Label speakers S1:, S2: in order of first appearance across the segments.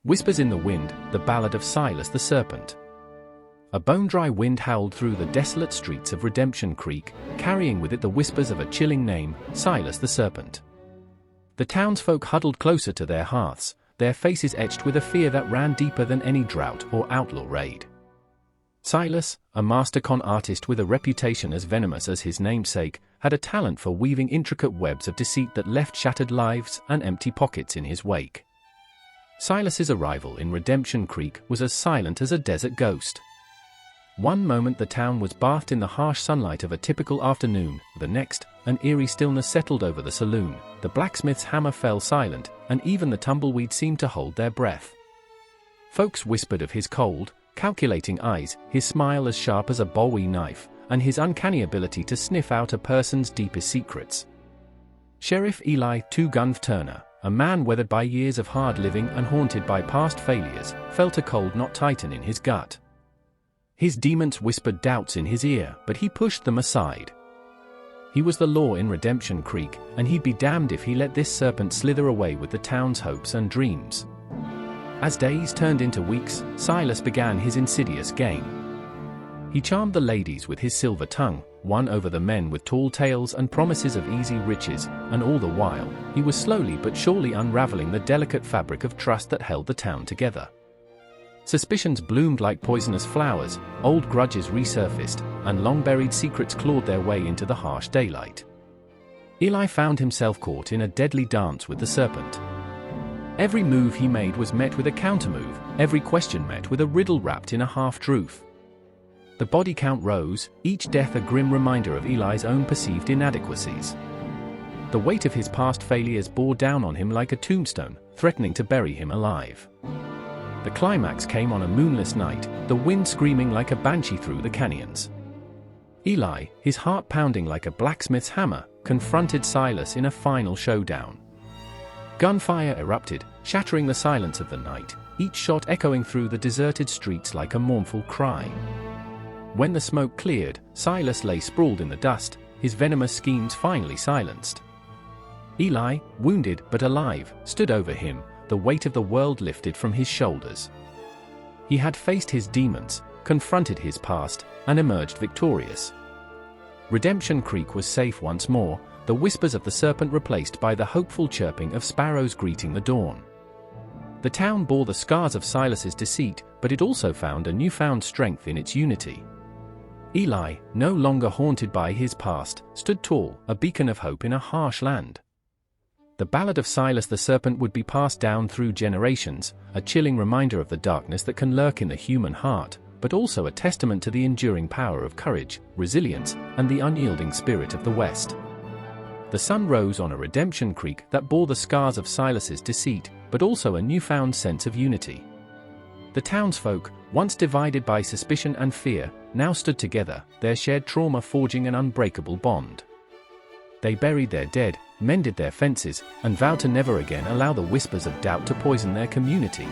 S1: Whispers in the Wind, the Ballad of Silas the Serpent. A bone-dry wind howled through the desolate streets of Redemption Creek, carrying with it the whispers of a chilling name, Silas the Serpent. The townsfolk huddled closer to their hearths, their faces etched with a fear that ran deeper than any drought or outlaw raid. Silas, a master con artist with a reputation as venomous as his namesake, had a talent for weaving intricate webs of deceit that left shattered lives and empty pockets in his wake. Silas's arrival in Redemption Creek was as silent as a desert ghost. One moment the town was bathed in the harsh sunlight of a typical afternoon, the next, an eerie stillness settled over the saloon, the blacksmith's hammer fell silent, and even the tumbleweed seemed to hold their breath. Folks whispered of his cold, calculating eyes, his smile as sharp as a bowie knife, and his uncanny ability to sniff out a person's deepest secrets. Sheriff Eli Two-Gun Turner, a man weathered by years of hard living and haunted by past failures, felt a cold knot tighten in his gut. His demons whispered doubts in his ear, but he pushed them aside. He was the law in Redemption Creek, and he'd be damned if he let this serpent slither away with the town's hopes and dreams. As days turned into weeks, Silas began his insidious game. He charmed the ladies with his silver tongue, won over the men with tall tales and promises of easy riches, and all the while, he was slowly but surely unraveling the delicate fabric of trust that held the town together. Suspicions bloomed like poisonous flowers, old grudges resurfaced, and long-buried secrets clawed their way into the harsh daylight. Eli found himself caught in a deadly dance with the serpent. Every move he made was met with a countermove, every question met with a riddle wrapped in a half-truth. The body count rose, each death a grim reminder of Eli's own perceived inadequacies. The weight of his past failures bore down on him like a tombstone, threatening to bury him alive. The climax came on a moonless night, the wind screaming like a banshee through the canyons. Eli, his heart pounding like a blacksmith's hammer, confronted Silas in a final showdown. Gunfire erupted, shattering the silence of the night, each shot echoing through the deserted streets like a mournful cry. When the smoke cleared, Silas lay sprawled in the dust, his venomous schemes finally silenced. Eli, wounded but alive, stood over him, the weight of the world lifted from his shoulders. He had faced his demons, confronted his past, and emerged victorious. Redemption Creek was safe once more, the whispers of the serpent replaced by the hopeful chirping of sparrows greeting the dawn. The town bore the scars of Silas's deceit, but it also found a newfound strength in its unity. Eli, no longer haunted by his past, stood tall, a beacon of hope in a harsh land. The Ballad of Silas the Serpent would be passed down through generations, a chilling reminder of the darkness that can lurk in the human heart, but also a testament to the enduring power of courage, resilience, and the unyielding spirit of the West. The sun rose on a Redemption Creek that bore the scars of Silas's deceit, but also a newfound sense of unity. The townsfolk, once divided by suspicion and fear, now stood together, their shared trauma forging an unbreakable bond. They buried their dead, mended their fences, and vowed to never again allow the whispers of doubt to poison their community.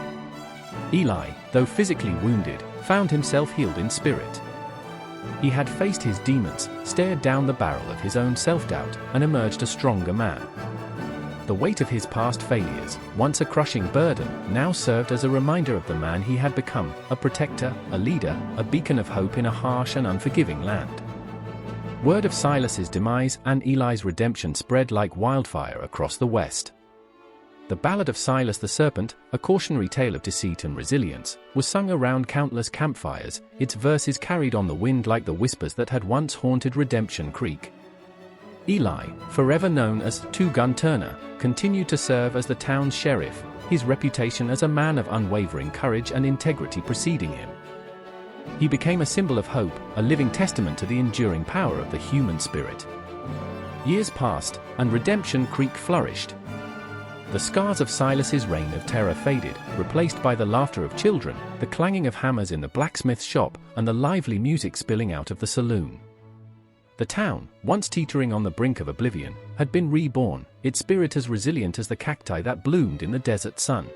S1: Eli, though physically wounded, found himself healed in spirit. He had faced his demons, stared down the barrel of his own self-doubt, and emerged a stronger man. The weight of his past failures, once a crushing burden, now served as a reminder of the man he had become, a protector, a leader, a beacon of hope in a harsh and unforgiving land. Word of Silas's demise and Eli's redemption spread like wildfire across the West. The Ballad of Silas the Serpent, a cautionary tale of deceit and resilience, was sung around countless campfires, its verses carried on the wind like the whispers that had once haunted Redemption Creek. Eli, forever known as Two-Gun Turner, continued to serve as the town's sheriff, his reputation as a man of unwavering courage and integrity preceding him. He became a symbol of hope, a living testament to the enduring power of the human spirit. Years passed, and Redemption Creek flourished. The scars of Silas's reign of terror faded, replaced by the laughter of children, the clanging of hammers in the blacksmith's shop, and the lively music spilling out of the saloon. The town, once teetering on the brink of oblivion, had been reborn, its spirit as resilient as the cacti that bloomed in the desert sun.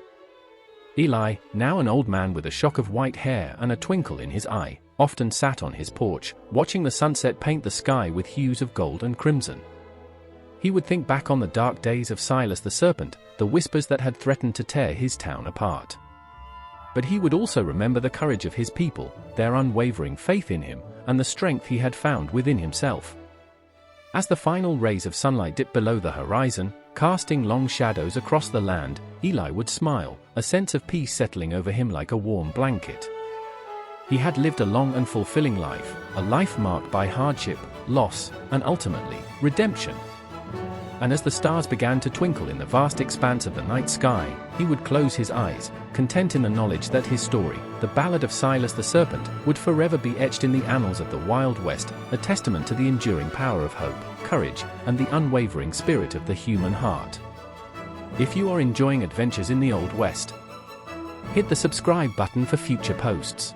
S1: Eli, now an old man with a shock of white hair and a twinkle in his eye, often sat on his porch, watching the sunset paint the sky with hues of gold and crimson. He would think back on the dark days of Silas the Serpent, the whispers that had threatened to tear his town apart. But he would also remember the courage of his people, their unwavering faith in him, and the strength he had found within himself. As the final rays of sunlight dipped below the horizon, casting long shadows across the land, Eli would smile, a sense of peace settling over him like a warm blanket. He had lived a long and fulfilling life, a life marked by hardship, loss, and ultimately, redemption. And as the stars began to twinkle in the vast expanse of the night sky, he would close his eyes, content in the knowledge that his story, the Ballad of Silas the Serpent, would forever be etched in the annals of the Wild West, a testament to the enduring power of hope, courage, and the unwavering spirit of the human heart. If you are enjoying adventures in the Old West, hit the subscribe button for future posts.